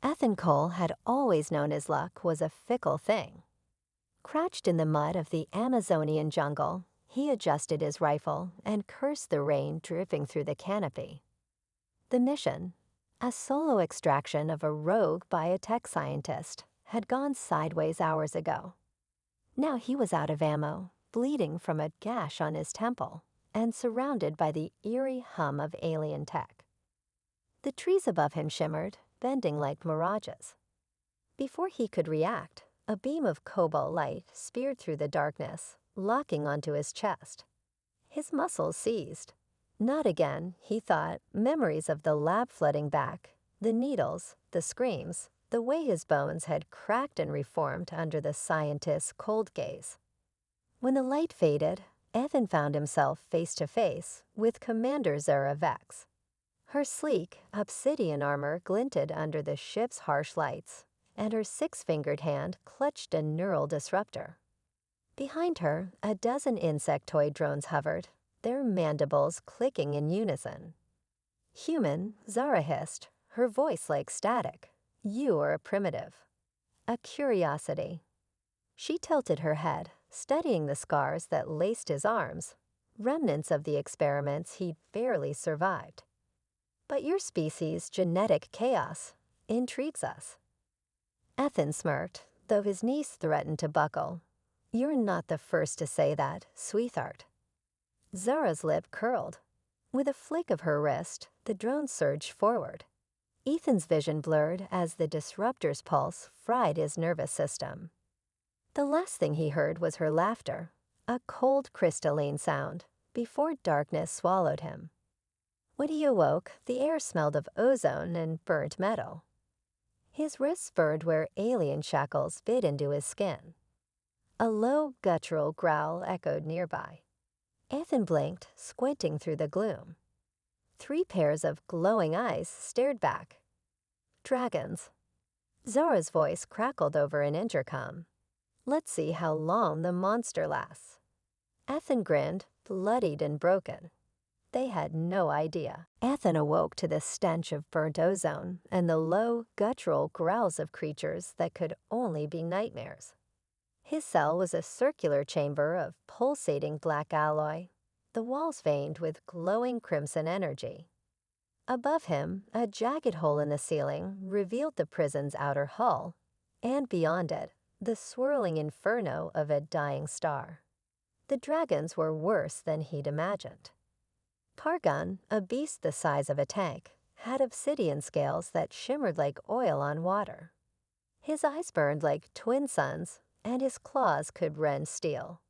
Ethan Cole had always known his luck was a fickle thing. Crouched in the mud of the Amazonian jungle, he adjusted his rifle and cursed the rain dripping through the canopy. The mission, a solo extraction of a rogue biotech scientist, had gone sideways hours ago. Now he was out of ammo, bleeding from a gash on his temple, and surrounded by the eerie hum of alien tech. The trees above him shimmered, bending like mirages. Before he could react, a beam of cobalt light speared through the darkness, locking onto his chest. His muscles seized. Not again, he thought, memories of the lab flooding back, the needles, the screams, the way his bones had cracked and reformed under the scientist's cold gaze. When the light faded, Ethan found himself face to face with Commander Zara Vex. Her sleek, obsidian armor glinted under the ship's harsh lights, and her six-fingered hand clutched a neural disruptor. Behind her, a dozen insectoid drones hovered, their mandibles clicking in unison. Human, Zara hissed, her voice like static. You are a primitive. A curiosity. She tilted her head, studying the scars that laced his arms, remnants of the experiments he'd barely survived. But your species' genetic chaos intrigues us. Ethan smirked, though his knees threatened to buckle. You're not the first to say that, sweetheart. Zara's lip curled. With a flick of her wrist, the drone surged forward. Ethan's vision blurred as the disruptor's pulse fried his nervous system. The last thing he heard was her laughter, a cold crystalline sound, before darkness swallowed him. When he awoke, the air smelled of ozone and burnt metal. His wrists burned where alien shackles bit into his skin. A low, guttural growl echoed nearby. Ethan blinked, squinting through the gloom. 3 pairs of glowing eyes stared back. Dragons. Zara's voice crackled over an intercom. Let's see how long the monster lasts. Ethan grinned, bloodied and broken. They had no idea. Ethan awoke to the stench of burnt ozone and the low, guttural growls of creatures that could only be nightmares. His cell was a circular chamber of pulsating black alloy, the walls veined with glowing crimson energy. Above him, a jagged hole in the ceiling revealed the prison's outer hull, and beyond it, the swirling inferno of a dying star. The dragons were worse than he'd imagined. Kargan, a beast the size of a tank, had obsidian scales that shimmered like oil on water. His eyes burned like twin suns, and his claws could rend steel.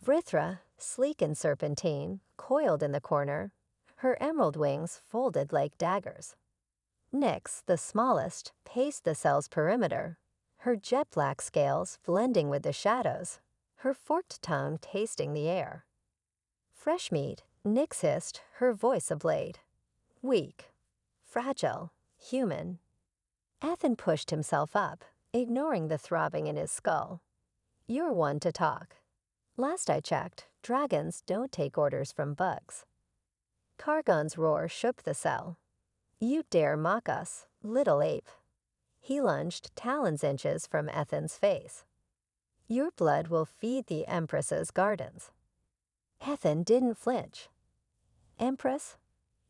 Vrithra, sleek and serpentine, coiled in the corner, her emerald wings folded like daggers. Nyx, the smallest, paced the cell's perimeter, her jet-black scales blending with the shadows, her forked tongue tasting the air. Fresh meat, Nyx hissed, her voice a blade. Weak, fragile, human. Ethan pushed himself up, ignoring the throbbing in his skull. You're one to talk. Last I checked, dragons don't take orders from bugs. Kargan's roar shook the cell. You dare mock us, little ape. He lunged talons inches from Ethan's face. Your blood will feed the Empress's gardens. Ethan didn't flinch. Empress?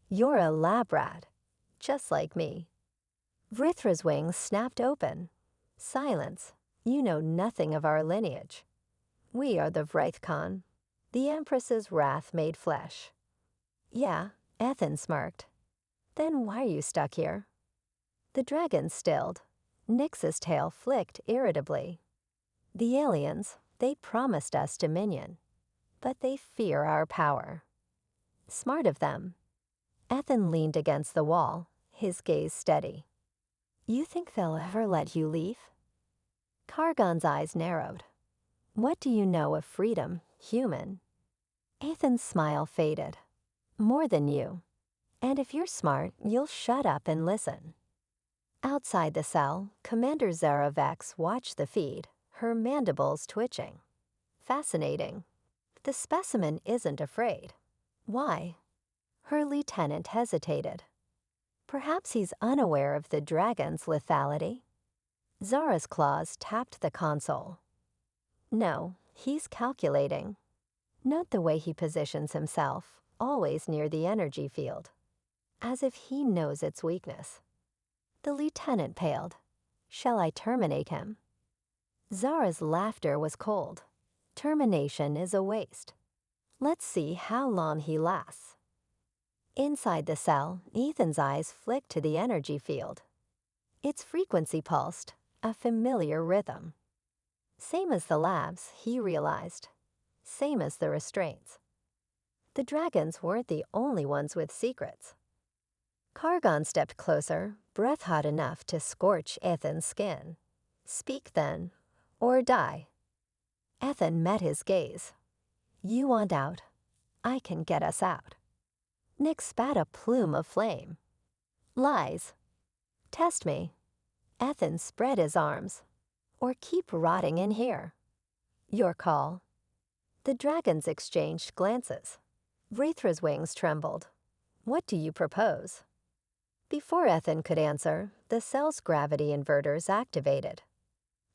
You're a lab rat, just like me. Vrithra's wings snapped open. Silence. You know nothing of our lineage. We are the Vrithkon, the Empress's wrath made flesh. Yeah, Ethan smirked. Then why are you stuck here? The dragon stilled. Nyx's tail flicked irritably. The aliens, they promised us dominion, but they fear our power. Smart of them. Ethan leaned against the wall, his gaze steady. You think they'll ever let you leave? Kargan's eyes narrowed. What do you know of freedom, human? Ethan's smile faded. More than you. And if you're smart, you'll shut up and listen. Outside the cell, Commander Zara Vex watched the feed, her mandibles twitching. Fascinating. The specimen isn't afraid. Why? Her lieutenant hesitated. Perhaps he's unaware of the dragon's lethality. Zara's claws tapped the console. No, he's calculating. Note the way he positions himself, always near the energy field, as if he knows its weakness. The lieutenant paled. Shall I terminate him? Zara's laughter was cold. Termination is a waste. Let's see how long he lasts. Inside the cell, Ethan's eyes flicked to the energy field. Its frequency pulsed, a familiar rhythm. Same as the labs, he realized. Same as the restraints. The dragons weren't the only ones with secrets. Kargon stepped closer, breath hot enough to scorch Ethan's skin. Speak then, or die. Ethan met his gaze. You want out. I can get us out. Nick spat a plume of flame. Lies. Test me. Ethan spread his arms. Or keep rotting in here. Your call. The dragons exchanged glances. Vrithra's wings trembled. What do you propose? Before Ethan could answer, the cell's gravity inverters activated.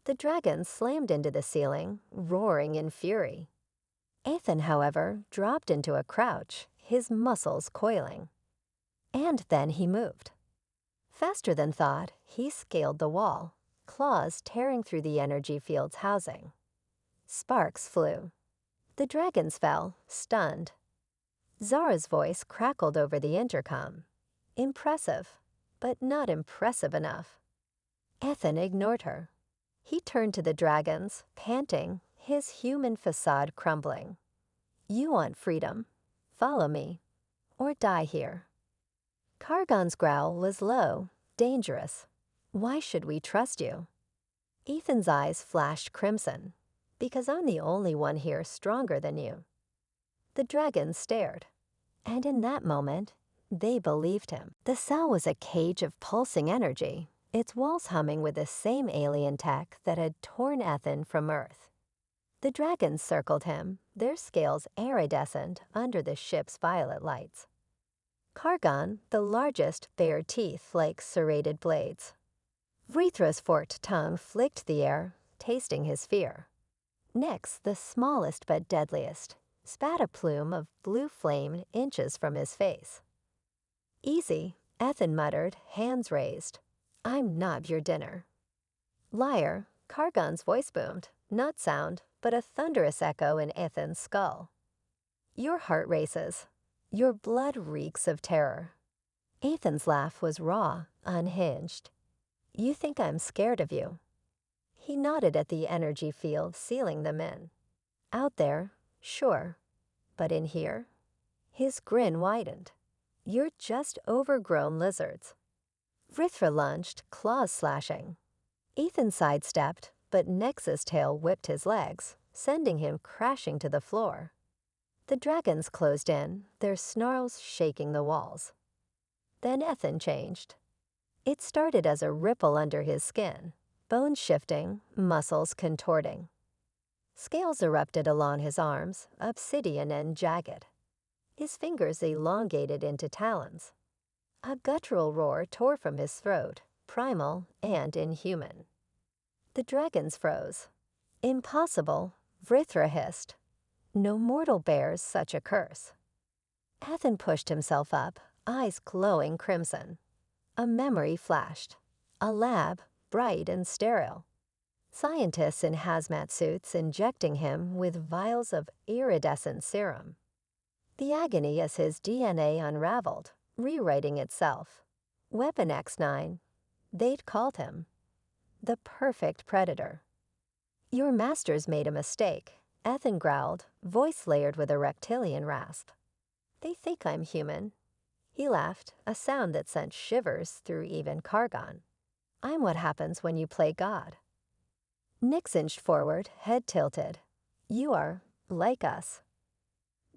The dragon slammed into the ceiling, roaring in fury. Ethan, however, dropped into a crouch, his muscles coiling. And then he moved. Faster than thought, he scaled the wall, claws tearing through the energy field's housing. Sparks flew. The dragons fell, stunned. Zara's voice crackled over the intercom. Impressive, but not impressive enough. Ethan ignored her. He turned to the dragons, panting, his human facade crumbling. You want freedom. Follow me, or die here. Kargon's growl was low, dangerous. Why should we trust you? Ethan's eyes flashed crimson. Because I'm the only one here stronger than you. The dragons stared. And in that moment, they believed him. The cell was a cage of pulsing energy, its walls humming with the same alien tech that had torn Ethan from Earth. The dragons circled him, their scales iridescent under the ship's violet lights. Kargon, the largest, bared teeth like serrated blades. Vrithra's forked tongue flicked the air, tasting his fear. Nyx, the smallest but deadliest, spat a plume of blue flame inches from his face. Easy, Ethan muttered, hands raised. I'm not your dinner. Liar, Kargon's voice boomed, not sound, but a thunderous echo in Ethan's skull. Your heart races. Your blood reeks of terror. Ethan's laugh was raw, unhinged. You think I'm scared of you? He nodded at the energy field sealing them in. Out there, sure. But in here? His grin widened. You're just overgrown lizards. Vrithra lunged, claws slashing. Ethan sidestepped, but Nyx's tail whipped his legs, sending him crashing to the floor. The dragons closed in, their snarls shaking the walls. Then Ethan changed. It started as a ripple under his skin, bones shifting, muscles contorting. Scales erupted along his arms, obsidian and jagged. His fingers elongated into talons. A guttural roar tore from his throat, primal and inhuman. The dragons froze. Impossible, Vrithra hissed. No mortal bears such a curse. Ethan pushed himself up, eyes glowing crimson. A memory flashed. A lab, bright and sterile. Scientists in hazmat suits injecting him with vials of iridescent serum. The agony as his DNA unraveled, rewriting itself. Weapon X9. They'd called him the perfect predator. Your masters made a mistake, Ethan growled, voice layered with a reptilian rasp. They think I'm human. He laughed, a sound that sent shivers through even Kargon. I'm what happens when you play God. Nyx inched forward, head tilted. You are, like us.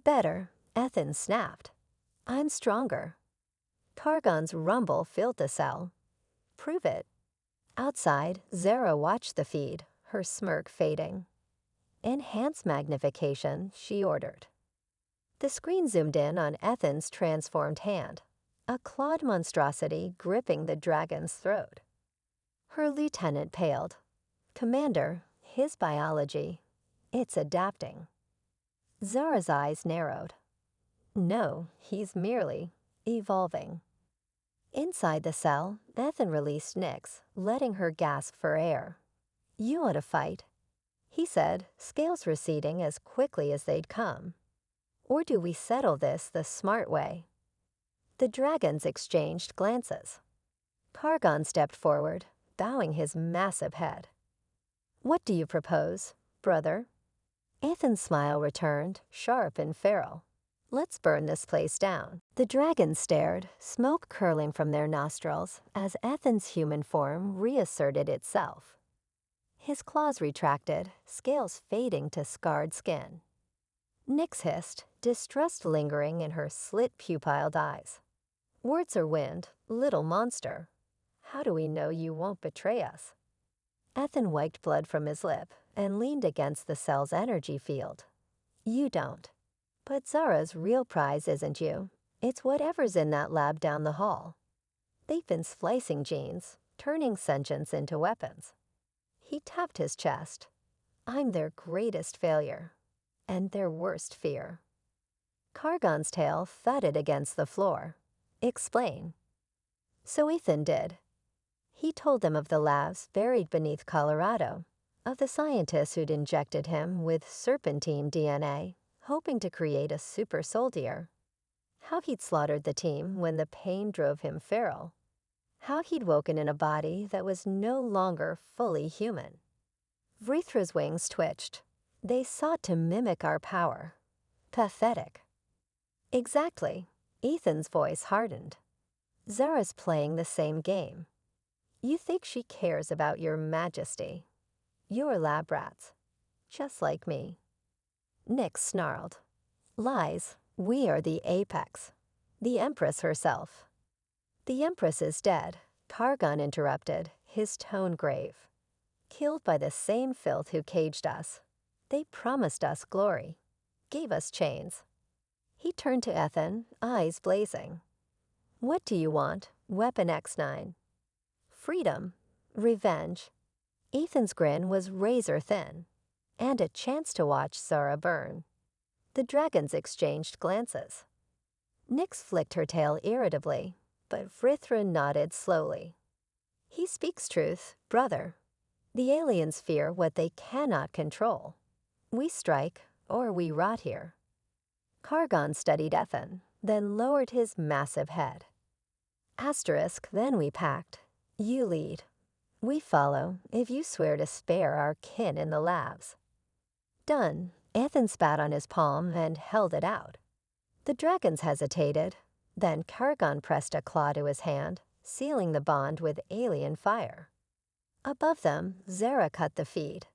Better, Ethan snapped. I'm stronger. Kargon's rumble filled the cell. Prove it. Outside, Zara watched the feed, her smirk fading. Enhance magnification, she ordered. The screen zoomed in on Ethan's transformed hand. a clawed monstrosity gripping the dragon's throat. Her lieutenant paled. Commander, his biology, it's adapting. Zara's eyes narrowed. No, he's merely evolving. Inside the cell, Ethan released Nyx, letting her gasp for air. You want to fight? He said, scales receding as quickly as they'd come. Or do we settle this the smart way? The dragons exchanged glances. Kargon stepped forward, bowing his massive head. What do you propose, brother? Ethan's smile returned, sharp and feral. Let's burn this place down. The dragons stared, smoke curling from their nostrils as Ethan's human form reasserted itself. His claws retracted, scales fading to scarred skin. Nyx hissed, distrust lingering in her slit-pupiled eyes. Words are wind, little monster. How do we know you won't betray us? Ethan wiped blood from his lip and leaned against the cell's energy field. You don't. But Zara's real prize isn't you. It's whatever's in that lab down the hall. They've been splicing genes, turning sentience into weapons. He tapped his chest. I'm their greatest failure, and their worst fear. Kargon's tail thudded against the floor. Explain. So Ethan did. He told them of the labs buried beneath Colorado, of the scientists who'd injected him with serpentine DNA, hoping to create a super soldier. How he'd slaughtered the team when the pain drove him feral. How he'd woken in a body that was no longer fully human. Vrithra's wings twitched. They sought to mimic our power. Pathetic. Exactly. Ethan's voice hardened. Zara's playing the same game. You think she cares about your majesty. You're lab rats. Just like me. Nyx snarled. Lies. We are the apex. The Empress herself. The Empress is dead, Kargon interrupted, his tone grave. Killed by the same filth who caged us. They promised us glory. Gave us chains. He turned to Ethan, eyes blazing. What do you want, Weapon X9? Freedom. Revenge. Ethan's grin was razor thin. And a chance to watch Zara burn. The dragons exchanged glances. Nyx flicked her tail irritably, but Vrithra nodded slowly. He speaks truth, brother. The aliens fear what they cannot control. We strike, or we rot here. Kargon studied Ethan, then lowered his massive head. Asterisk, then we pact. You lead. We follow if you swear to spare our kin in the labs. Done. Ethan spat on his palm and held it out. The dragons hesitated. Then Kargon pressed a claw to his hand, sealing the bond with alien fire. Above them, Zara cut the feed.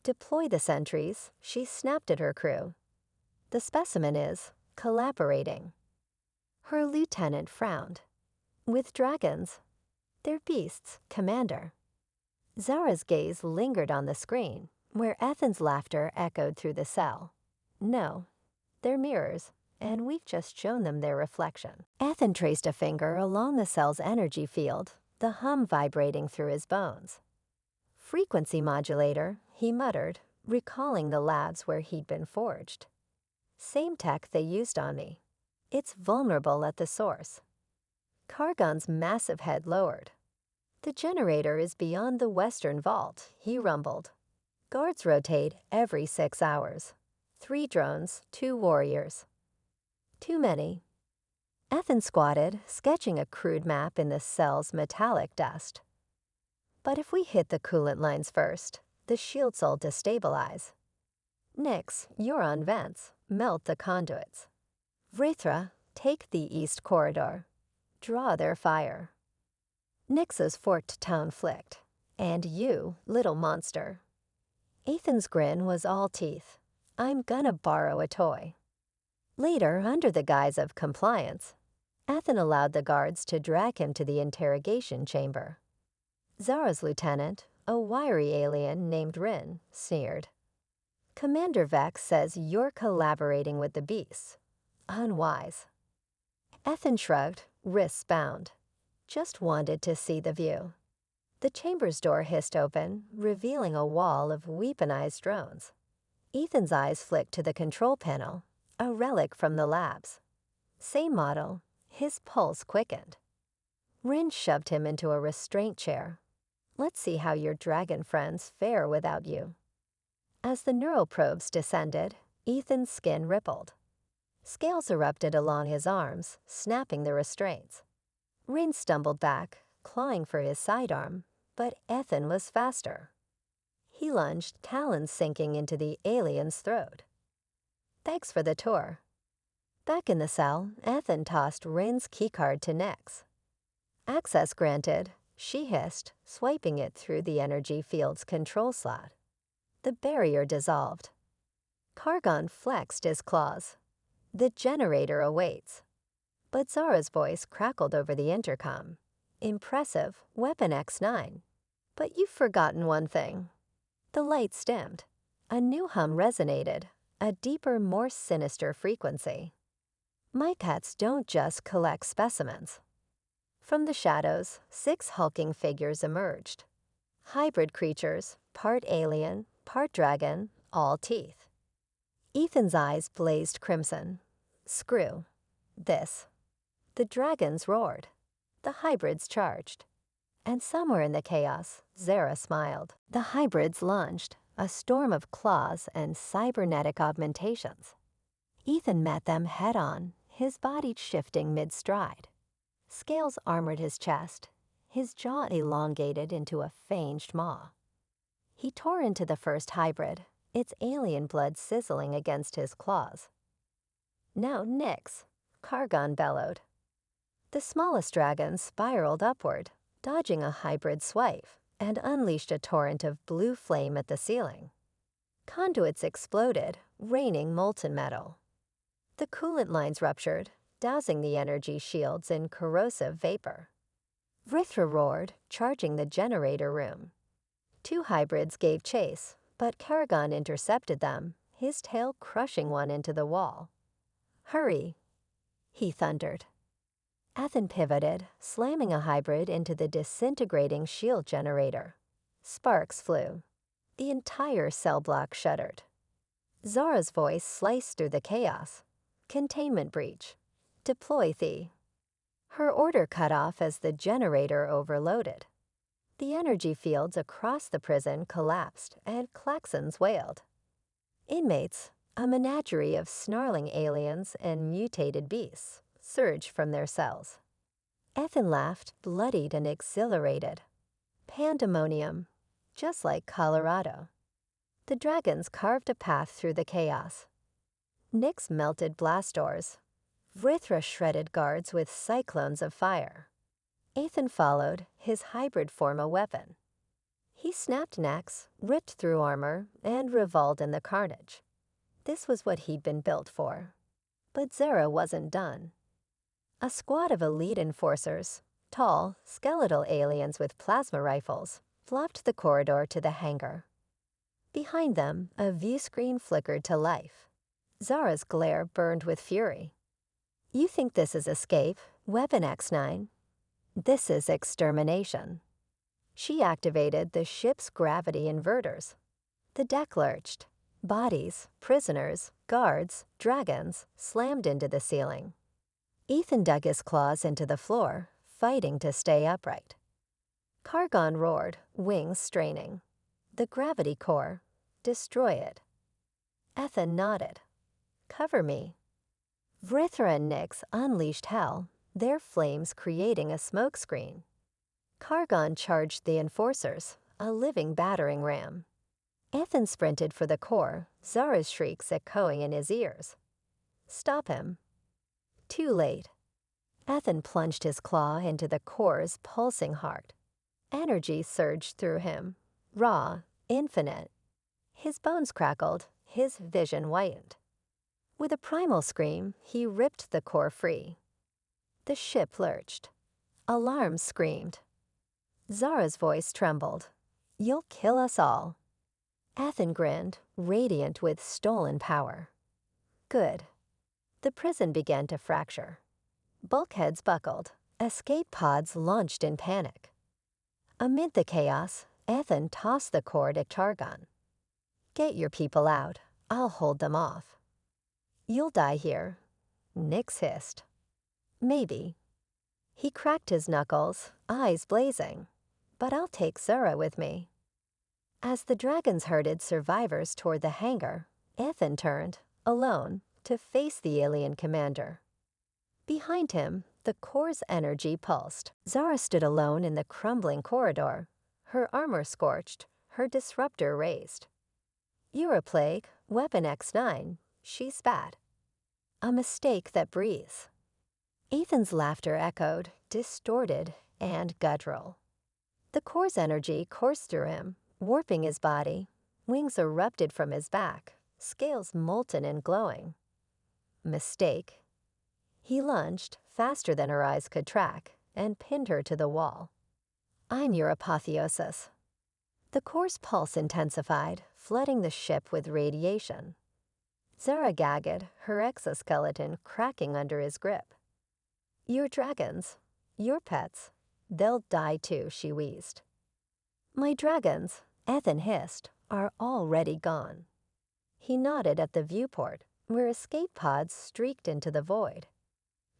Deploy the sentries, she snapped at her crew. The specimen is collaborating. Her lieutenant frowned. With dragons. They're beasts, Commander. Zara's gaze lingered on the screen, where Ethan's laughter echoed through the cell. No, they're mirrors, and we've just shown them their reflection. Ethan traced a finger along the cell's energy field, the hum vibrating through his bones. Frequency modulator, he muttered, recalling the labs where he'd been forged. Same tech they used on me. It's vulnerable at the source. Kargon's massive head lowered. The generator is beyond the western vault, he rumbled. Guards rotate every 6 hours. 3 drones, 2 warriors. Too many. Ethan squatted, sketching a crude map in the cell's metallic dust. But if we hit the coolant lines first, the shields will destabilize. Nyx, you're on vents. Melt the conduits. Vrithra, take the east corridor. Draw their fire. Nyx's forked tongue flicked. And you, little monster. Ethan's grin was all teeth. I'm gonna borrow a toy. Later, under the guise of compliance, Ethan allowed the guards to drag him to the interrogation chamber. Zara's lieutenant, a wiry alien named Rin, sneered. Commander Vex says you're collaborating with the beasts. Unwise. Ethan shrugged. wrists bound. Just wanted to see the view. The chamber's door hissed open, revealing a wall of weaponized drones. Ethan's eyes flicked to the control panel, a relic from the labs. Same model, his pulse quickened. Rin shoved him into a restraint chair. Let's see how your dragon friends fare without you. As the neuroprobes descended, Ethan's skin rippled. Scales erupted along his arms, snapping the restraints. Rin stumbled back, clawing for his sidearm, but Ethan was faster. He lunged, talons sinking into the alien's throat. Thanks for the tour. Back in the cell, Ethan tossed Rin's keycard to Nex. Access granted, she hissed, swiping it through the energy field's control slot. The barrier dissolved. Kargon flexed his claws. The generator awaits. But Zara's voice crackled over the intercom. Impressive, Weapon X9. But you've forgotten one thing. The lights dimmed. A new hum resonated, a deeper, more sinister frequency. My cats don't just collect specimens. From the shadows, 6 hulking figures emerged. Hybrid creatures, part alien, part dragon, all teeth. Ethan's eyes blazed crimson. Screw this. The dragons roared. The hybrids charged. And somewhere in the chaos, Zara smiled. The hybrids lunged, a storm of claws and cybernetic augmentations. Ethan met them head-on, his body shifting mid-stride. Scales armored his chest, his jaw elongated into a fanged maw. He tore into the first hybrid, its alien blood sizzling against his claws. Now nix, Kargon bellowed. The smallest dragon spiraled upward, dodging a hybrid swipe, and unleashed a torrent of blue flame at the ceiling. Conduits exploded, raining molten metal. The coolant lines ruptured, dousing the energy shields in corrosive vapor. Vrithra roared, charging the generator room. 2 hybrids gave chase, but Kargon intercepted them, his tail crushing one into the wall. Hurry, he thundered. Ethan pivoted, slamming a hybrid into the disintegrating shield generator. Sparks flew. The entire cell block shuddered. Zara's voice sliced through the chaos. Containment breach. Deploy thee. Her order cut off as the generator overloaded. The energy fields across the prison collapsed and klaxons wailed. Inmates, a menagerie of snarling aliens and mutated beasts, surged from their cells. Ethan laughed, bloodied and exhilarated. Pandemonium, just like Colorado. The dragons carved a path through the chaos. Nyx melted blast doors. Vrithra shredded guards with cyclones of fire. Ethan followed, his hybrid form a weapon. He snapped necks, ripped through armor, and revolved in the carnage. This was what he'd been built for. But Zara wasn't done. A squad of elite enforcers, tall, skeletal aliens with plasma rifles, flopped the corridor to the hangar. Behind them, a view-screen flickered to life. Zara's glare burned with fury. You think this is escape, Weapon X9? This is extermination. She activated the ship's gravity inverters. The deck lurched. Bodies, prisoners, guards, dragons slammed into the ceiling. Ethan dug his claws into the floor, fighting to stay upright. Kargon roared, wings straining. The gravity core. Destroy it. Ethan nodded. Cover me. Vrithra and Nyx unleashed hell, their flames creating a smokescreen. Kargon charged the enforcers, a living battering ram. Ethan sprinted for the core, Zara's shrieks echoing in his ears. Stop him. Too late. Ethan plunged his claw into the core's pulsing heart. Energy surged through him, raw, infinite. His bones crackled, his vision whitened. With a primal scream, he ripped the core free. The ship lurched. Alarms screamed. Zara's voice trembled. You'll kill us all. Ethan grinned, radiant with stolen power. Good. The prison began to fracture. Bulkheads buckled, Escape pods launched in panic. Amid the chaos, Ethan tossed the cord at Targon. "Get your people out. I'll hold them off." "You'll die here," Nyx hissed. "Maybe." He cracked his knuckles, eyes blazing. "But I'll take Zara with me." As the dragons herded survivors toward the hangar, Ethan turned, alone, to face the alien commander. Behind him, the core's energy pulsed. Zara stood alone in the crumbling corridor, her armor scorched, her disruptor raised. "You're a plague, Weapon X9, she spat. "A mistake that breathes." Ethan's laughter echoed, distorted and guttural. The core's energy coursed through him, warping his body. Wings erupted from his back, scales molten and glowing. "Mistake." He lunged, faster than her eyes could track, and pinned her to the wall. "I'm your apotheosis." The core's pulse intensified, flooding the ship with radiation. Zara gagged, her exoskeleton cracking under his grip. "Your dragons, your pets, they'll die too," she wheezed. "My dragons," Ethan hissed, "are already gone." He nodded at the viewport, where escape pods streaked into the void.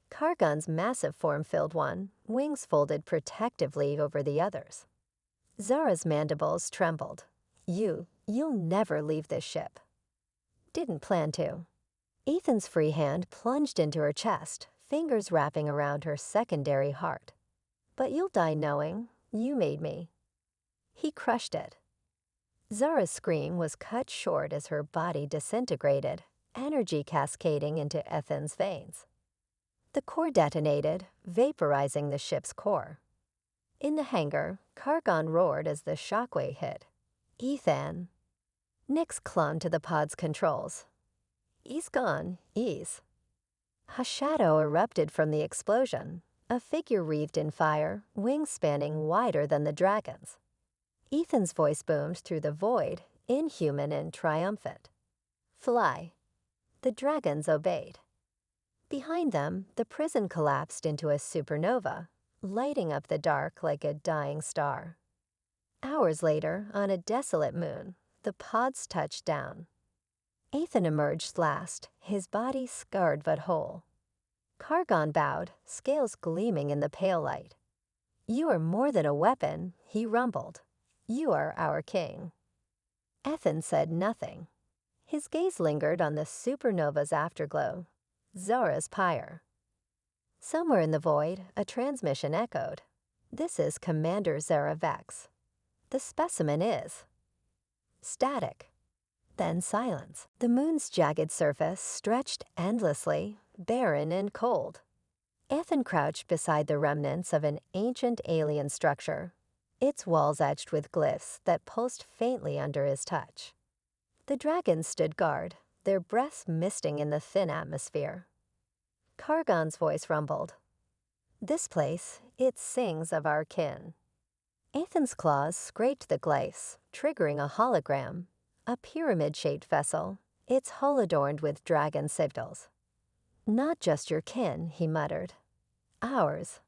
Kargan's massive form filled one, wings folded protectively over the others. Zara's mandibles trembled. You'll never leave this ship." "Didn't plan to." Ethan's free hand plunged into her chest, fingers wrapping around her secondary heart. "But you'll die knowing you made me." He crushed it. Zara's scream was cut short as her body disintegrated, energy cascading into Ethan's veins. The core detonated, vaporizing the ship's core. In the hangar, Kargan roared as the shockwave hit. "Ethan!" Nyx clung to the pod's controls. "He's gone, ease." A shadow erupted from the explosion, a figure wreathed in fire, wings spanning wider than the dragon's. Ethan's voice boomed through the void, inhuman and triumphant. "Fly." The dragons obeyed. Behind them, the prison collapsed into a supernova, lighting up the dark like a dying star. Hours later, on a desolate moon, the pods touched down. Ethan emerged last, his body scarred but whole. Kargan bowed, scales gleaming in the pale light. "You are more than a weapon," he rumbled. "You are our king." Ethan said nothing. His gaze lingered on the supernova's afterglow, Zara's pyre. Somewhere in the void, a transmission echoed. "This is Commander Zara Vex. The specimen is." Static. Then silence. The moon's jagged surface stretched endlessly, barren and cold. Ethan crouched beside the remnants of an ancient alien structure, its walls etched with glyphs that pulsed faintly under his touch. The dragons stood guard, their breaths misting in the thin atmosphere. Kargan's voice rumbled. "This place, it sings of our kin." Ethan's claws scraped the glyphs, triggering a hologram, a pyramid-shaped vessel, its hull adorned with dragon sigils. "Not just your kin," he muttered. "Ours."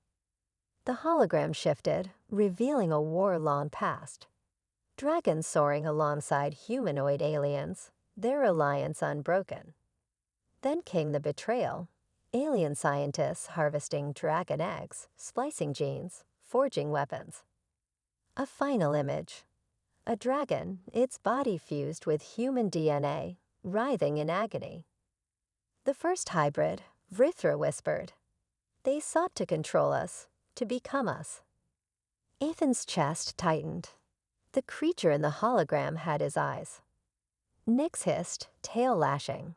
The hologram shifted, revealing a war-long past. Dragons soaring alongside humanoid aliens, their alliance unbroken. Then came the betrayal. Alien scientists harvesting dragon eggs, splicing genes, forging weapons. A final image. A dragon, its body fused with human DNA, writhing in agony. "The first hybrid," Vrithra whispered. "They sought to control us, to become us." Ethan's chest tightened. The creature in the hologram had his eyes. Nyx hissed, tail lashing.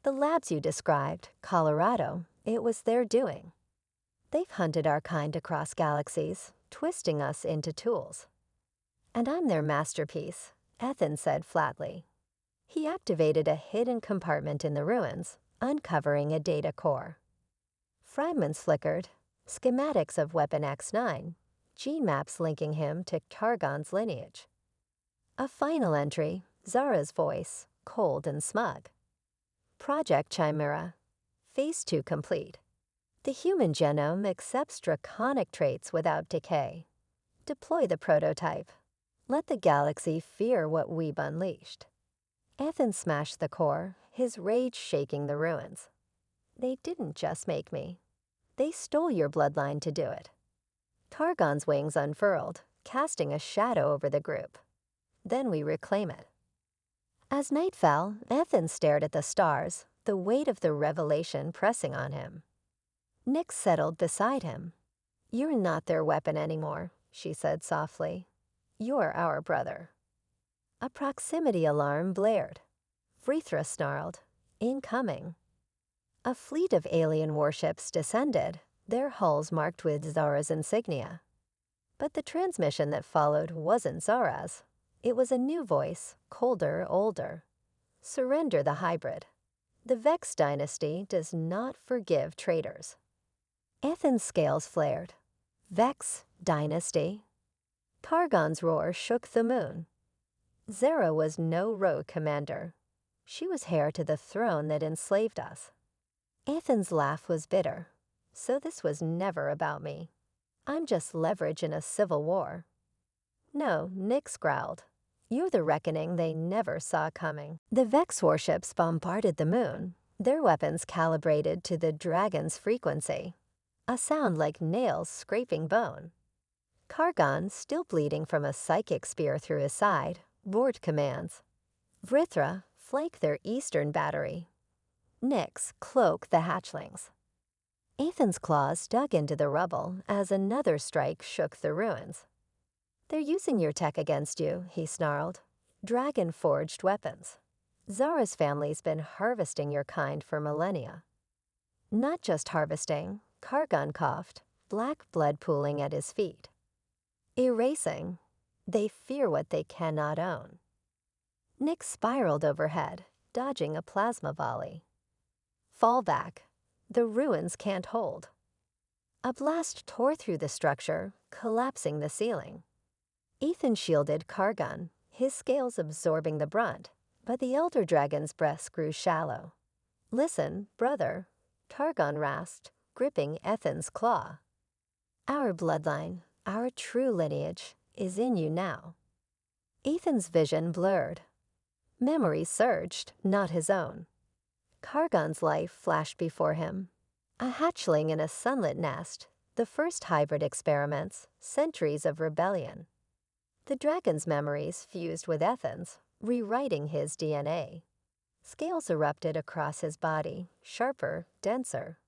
"The labs you described, Colorado, it was their doing. They've hunted our kind across galaxies, twisting us into tools." "And I'm their masterpiece," Ethan said flatly. He activated a hidden compartment in the ruins, uncovering a data core. Fragments flickered, schematics of Weapon X9, gene maps linking him to Kargan's lineage. A final entry, Zara's voice, cold and smug. "Project Chimera. Phase 2 complete. The human genome accepts draconic traits without decay. Deploy the prototype. Let the galaxy fear what we've unleashed. Ethan smashed the core, his rage shaking the ruins. They didn't just make me. They stole your bloodline to do it. Targon's wings unfurled, casting a shadow over the group. Then we reclaim it. As night fell, Ethan stared at the stars, the weight of the revelation pressing on him. Nyx settled beside him. "You're not their weapon anymore," she said softly. "You're our brother." A proximity alarm blared. Vrithra snarled, "Incoming." A fleet of alien warships descended, their hulls marked with Zara's insignia. But the transmission that followed wasn't Zara's. It was a new voice, colder, older. "Surrender the hybrid. The Vex dynasty does not forgive traitors." Ethan's scales flared. Vex dynasty? Targon's roar shook the moon. Zara was no rogue commander. She was heir to the throne that enslaved us. Ethan's laugh was bitter. "So this was never about me. I'm just leverage in a civil war." "No," Nyx growled. "You're the reckoning they never saw coming." The Vex warships bombarded the moon, their weapons calibrated to the dragon's frequency. A sound like nails scraping bone. Kargon, still bleeding from a psychic spear through his side, roared commands. Vrithra, flank their eastern battery. Nyx, cloak the hatchlings. Ethan's claws dug into the rubble as another strike shook the ruins. "They're using your tech against you," he snarled. "Dragon-forged weapons. Zara's family's been harvesting your kind for millennia." "Not just harvesting," Kargon coughed, black blood pooling at his feet. "Erasing. They fear what they cannot own." Nyx spiraled overhead, dodging a plasma volley. "Fall back. The ruins can't hold." A blast tore through the structure, collapsing the ceiling. Ethan shielded Kargon, his scales absorbing the brunt, but the elder dragon's breaths grew shallow. "Listen, brother," Targon rasped, gripping Ethan's claw. "Our bloodline, our true lineage, is in you now." Ethan's vision blurred. Memory surged, not his own. Kargon's life flashed before him. A hatchling in a sunlit nest, the first hybrid experiments, centuries of rebellion. The dragon's memories fused with Ethan's, rewriting his DNA. Scales erupted across his body, sharper, denser.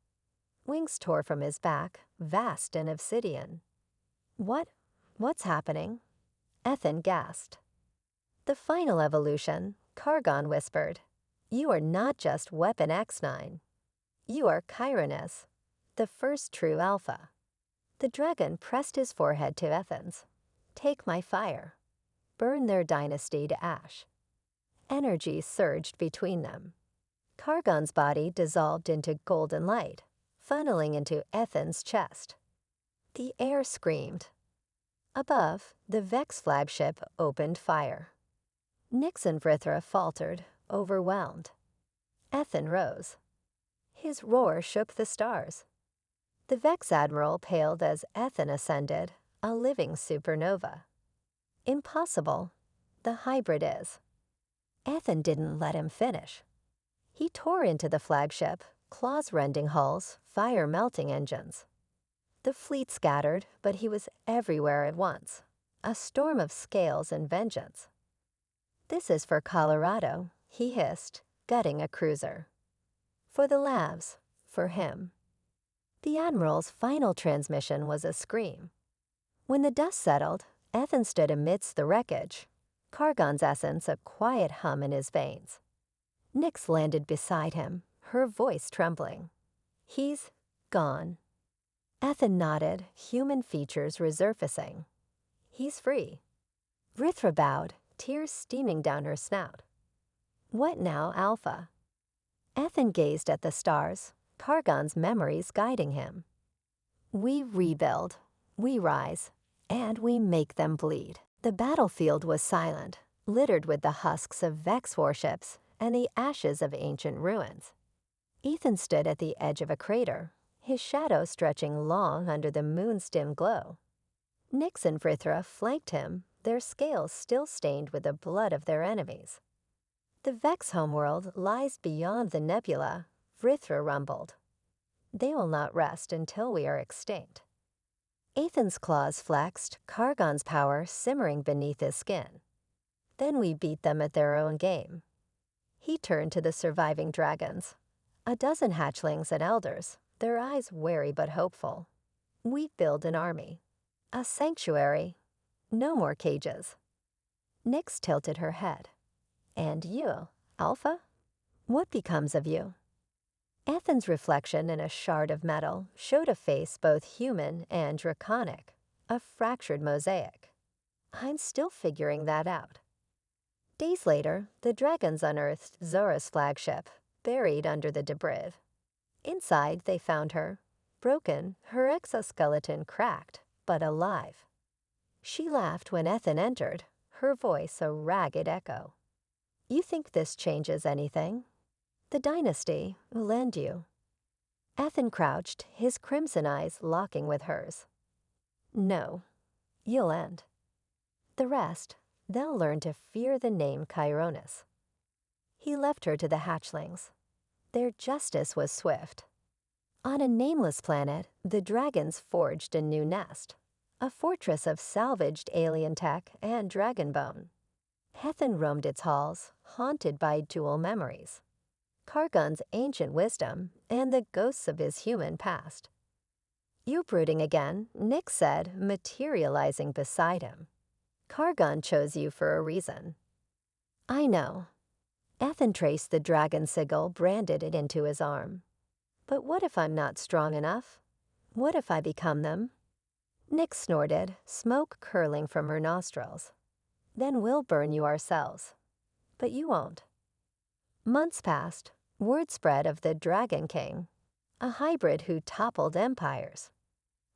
Wings tore from his back, vast and obsidian. What's happening?" Ethan gasped. "The final evolution," Kargon whispered. "You are not just Weapon X9. You are Chironus, the first true alpha." The dragon pressed his forehead to Ethan's. "Take my fire. Burn their dynasty to ash." Energy surged between them. Kargon's body dissolved into golden light, funneling into Ethan's chest. The air screamed. Above, the Vex flagship opened fire. Nyx and Vrithra faltered, overwhelmed. Ethan rose. His roar shook the stars. The Vex admiral paled as Ethan ascended, a living supernova. "Impossible. The hybrid is." Ethan didn't let him finish. He tore into the flagship, claws rending hulls, fire melting engines. The fleet scattered, but he was everywhere at once, a storm of scales and vengeance. "This is for Colorado," he hissed, gutting a cruiser. "For the labs, for him." The Admiral's final transmission was a scream. When the dust settled, Ethan stood amidst the wreckage, Kargon's essence a quiet hum in his veins. Nyx landed beside him, her voice trembling. "He's gone." Ethan nodded, human features resurfacing. "He's free." Vrithra bowed, tears steaming down her snout. "What now, Alpha?" Ethan gazed at the stars, Kargon's memories guiding him. "We rebuild, we rise, and we make them bleed." The battlefield was silent, littered with the husks of Vex warships and the ashes of ancient ruins. Ethan stood at the edge of a crater, his shadow stretching long under the moon's dim glow. Nyx and Vrithra flanked him, their scales still stained with the blood of their enemies. "The Vex homeworld lies beyond the nebula," Vrithra rumbled. "They will not rest until we are extinct." Ethan's claws flexed, Kargon's power simmering beneath his skin. "Then we beat them at their own game." He turned to the surviving dragons. A dozen hatchlings and elders, their eyes wary but hopeful. "We build an army. A sanctuary. No more cages." Nyx tilted her head. "And you, Alpha? What becomes of you?" Ethan's reflection in a shard of metal showed a face both human and draconic, a fractured mosaic. "I'm still figuring that out." Days later, the dragons unearthed Zora's flagship, buried under the debris. Inside, they found her, broken, her exoskeleton cracked, but alive. She laughed when Ethan entered, her voice a ragged echo. "You think this changes anything?" "The dynasty will end you." Ethan crouched, his crimson eyes locking with hers. "No, you'll end. The rest, they'll learn to fear the name Chironis." He left her to the hatchlings. Their justice was swift. On a nameless planet, the dragons forged a new nest, a fortress of salvaged alien tech and dragon bone. Hethan roamed its halls, haunted by dual memories: Kargon's ancient wisdom and the ghosts of his human past. "You're brooding again," Nyx said, materializing beside him. "Kargon chose you for a reason." "I know." Ethan traced the dragon sigil, branded it into his arm. "But what if I'm not strong enough? What if I become them?" Nyx snorted, smoke curling from her nostrils. "Then we'll burn you ourselves. But you won't." Months passed. Word spread of the Dragon King, a hybrid who toppled empires.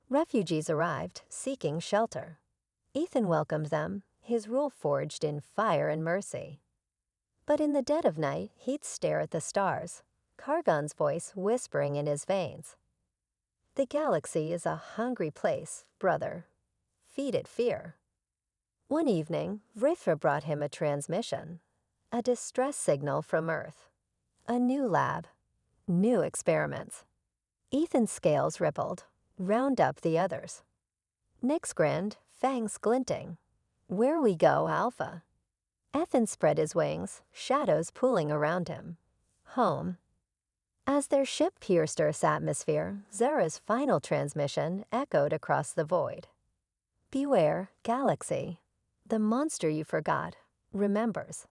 Refugees arrived, seeking shelter. Ethan welcomed them, his rule forged in fire and mercy. But in the dead of night, he'd stare at the stars, Kargon's voice whispering in his veins. "The galaxy is a hungry place, brother. Feed it fear." One evening, Vrithra brought him a transmission, a distress signal from Earth. A new lab, new experiments. Ethan's scales rippled. "Round up the others." Nyx grinned, fangs glinting. "Where we go, Alpha." Ethan spread his wings, shadows pooling around him. "Home." As their ship pierced Earth's atmosphere, Zora's final transmission echoed across the void. "Beware, galaxy. The monster you forgot remembers."